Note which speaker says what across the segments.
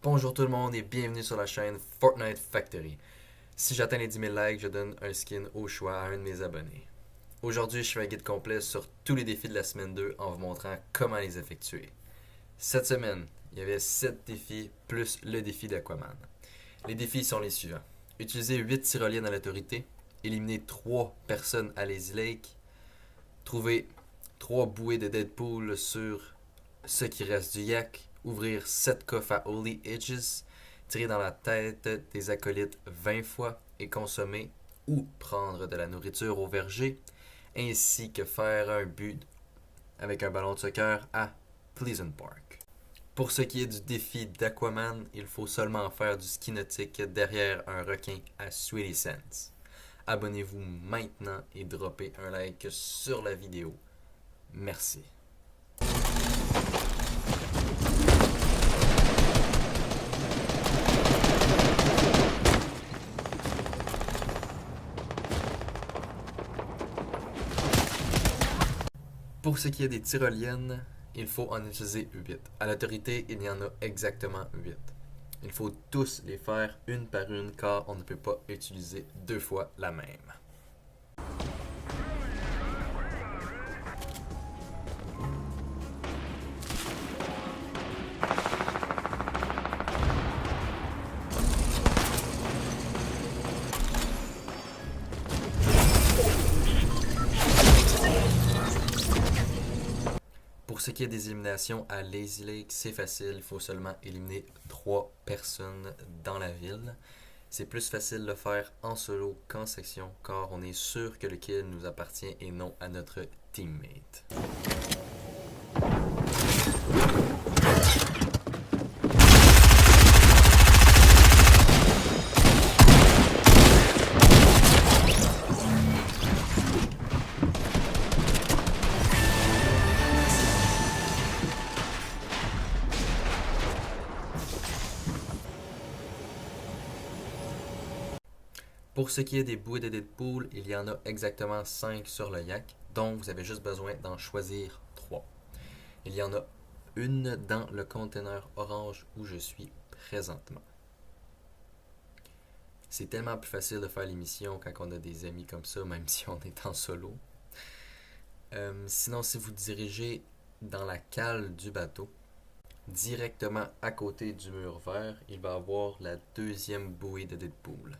Speaker 1: Bonjour tout le monde et bienvenue sur la chaîne Fortnite Factory. Si j'atteins les 10 000 likes, je donne un skin au choix à un de mes abonnés. Aujourd'hui, je fais un guide complet sur tous les défis de la semaine 2 en vous montrant comment les effectuer. Cette semaine, il y avait 7 défis plus le défi d'Aquaman. Les défis sont les suivants. Utiliser 8 tyroliennes à l'autorité, éliminer 3 personnes à Lazy Lake, trouver 3 bouées de Deadpool sur ce qui reste du yak, ouvrir 7 coffres à Holy Edges, tirer dans la tête des acolytes 20 fois et consommer ou prendre de la nourriture au verger, ainsi que faire un but avec un ballon de soccer à Pleasant Park. Pour ce qui est du défi d'Aquaman, il faut seulement faire du ski nautique derrière un requin à Sweetie Sands. Abonnez-vous maintenant et droppez un like sur la vidéo. Merci. Pour ce qui est des tyroliennes, il faut en utiliser 8. À l'autorité, il y en a exactement 8. Il faut tous les faire une par une car on ne peut pas utiliser 2 fois la même. Pour ce qui est des éliminations à Lazy Lake, c'est facile, il faut seulement éliminer 3 personnes dans la ville. C'est plus facile de le faire en solo qu'en section, car on est sûr que le kill nous appartient et non à notre teammate. Pour ce qui est des bouées de Deadpool, il y en a exactement 5 sur le yak, donc vous avez juste besoin d'en choisir 3. Il y en a une dans le conteneur orange où je suis présentement. C'est tellement plus facile de faire l'émission quand on a des amis comme ça, même si on est en solo. Sinon, si vous dirigez dans la cale du bateau, directement à côté du mur vert, il va y avoir la deuxième bouée de Deadpool.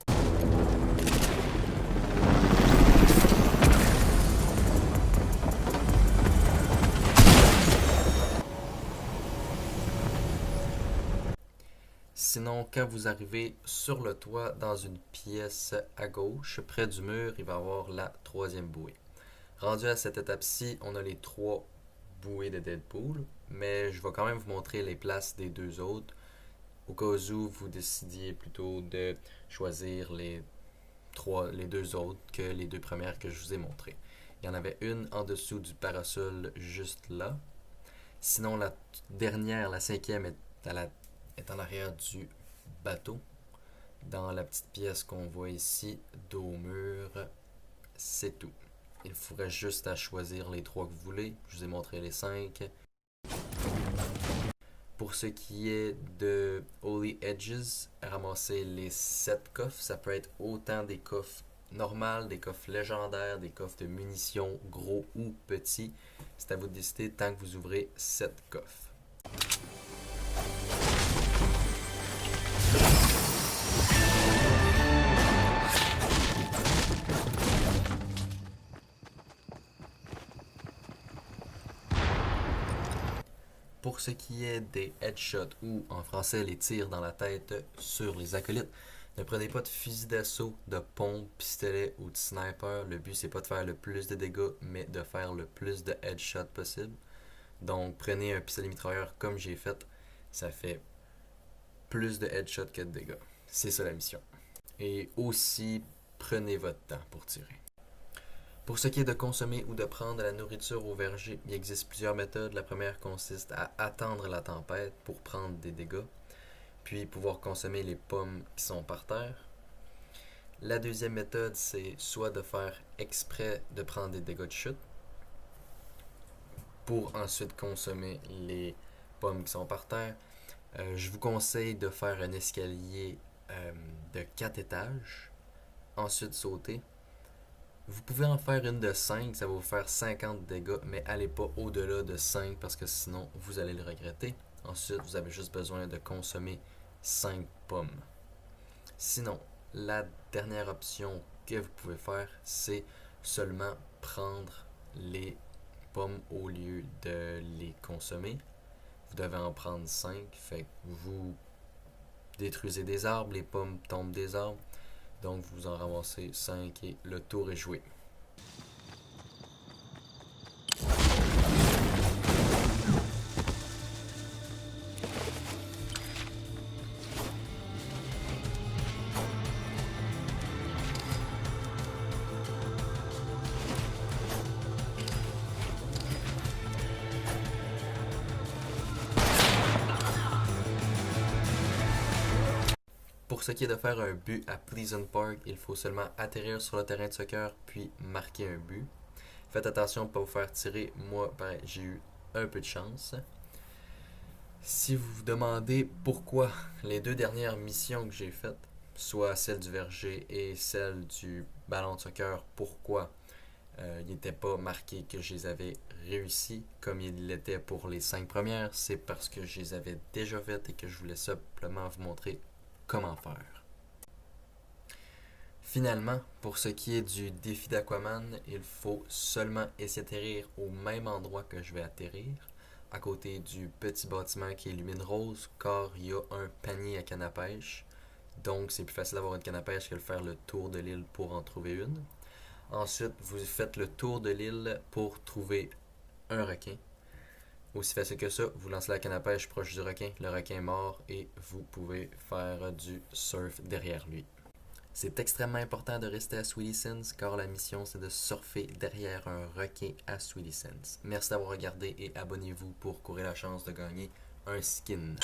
Speaker 1: Sinon, quand vous arrivez sur le toit, dans une pièce à gauche, près du mur, il va y avoir la troisième bouée. Rendu à cette étape-ci, on a les 3 bouées de Deadpool, mais je vais quand même vous montrer les places des 2 autres, au cas où vous décidiez plutôt de choisir les 2 autres que les 2 premières que je vous ai montrées. Il y en avait une en dessous du parasol juste là. Sinon, la dernière, la 5e, est en arrière du bateau, dans la petite pièce qu'on voit ici, dos au mur. C'est tout. Il faudrait juste à choisir les 3 que vous voulez. Je vous ai montré les 5. Pour ce qui est de Holy Edges, ramasser les 7 coffres. Ça peut être autant des coffres normaux, des coffres légendaires, des coffres de munitions, gros ou petits. C'est à vous de décider tant que vous ouvrez 7 coffres. Pour ce qui est des headshots ou en français les tirs dans la tête sur les acolytes, ne prenez pas de fusil d'assaut, de pompe, pistolet ou de sniper. Le but c'est pas de faire le plus de dégâts, mais de faire le plus de headshots possible. Donc prenez un pistolet mitrailleur comme j'ai fait, ça fait plus de headshots que de dégâts. C'est ça la mission. Et aussi, prenez votre temps pour tirer. Pour ce qui est de consommer ou de prendre de la nourriture au verger, il existe plusieurs méthodes. La première consiste à attendre la tempête pour prendre des dégâts, puis pouvoir consommer les pommes qui sont par terre. La deuxième méthode, c'est soit de faire exprès de prendre des dégâts de chute, pour ensuite consommer les pommes qui sont par terre, Je vous conseille de faire un escalier de 4 étages, ensuite sauter. Vous pouvez en faire une de 5, ça va vous faire 50 dégâts, mais allez pas au-delà de 5 parce que sinon vous allez le regretter. Ensuite, vous avez juste besoin de consommer 5 pommes. Sinon, la dernière option que vous pouvez faire, c'est seulement prendre les pommes au lieu de les consommer. Vous devez en prendre 5, fait que vous détruisez des arbres, les pommes tombent des arbres, donc vous en ramassez 5 et le tour est joué. Pour ce qui est de faire un but à Pleasant Park, il faut seulement atterrir sur le terrain de soccer puis marquer un but. Faites attention de ne pas vous faire tirer. Moi, pareil, j'ai eu un peu de chance. Si vous vous demandez pourquoi les 2 dernières missions que j'ai faites, soit celle du verger et celle du ballon de soccer, pourquoi il n'était pas marqué que je les avais réussi comme il l'était pour les 5 premières, c'est parce que je les avais déjà faites et que je voulais simplement vous montrer comment faire. Finalement, pour ce qui est du défi d'Aquaman, il faut seulement essayer d'atterrir au même endroit que je vais atterrir, à côté du petit bâtiment qui illumine rose, car il y a un panier à canne à pêche. Donc c'est plus facile d'avoir une canne à pêche que de faire le tour de l'île pour en trouver une. Ensuite, vous faites le tour de l'île pour trouver un requin. Aussi facile que ça, vous lancez la canne à pêche proche du requin, le requin est mort et vous pouvez faire du surf derrière lui. C'est extrêmement important de rester à Sweetie Sands car la mission c'est de surfer derrière un requin à Sweetie Sands. Merci d'avoir regardé et abonnez-vous pour courir la chance de gagner un skin.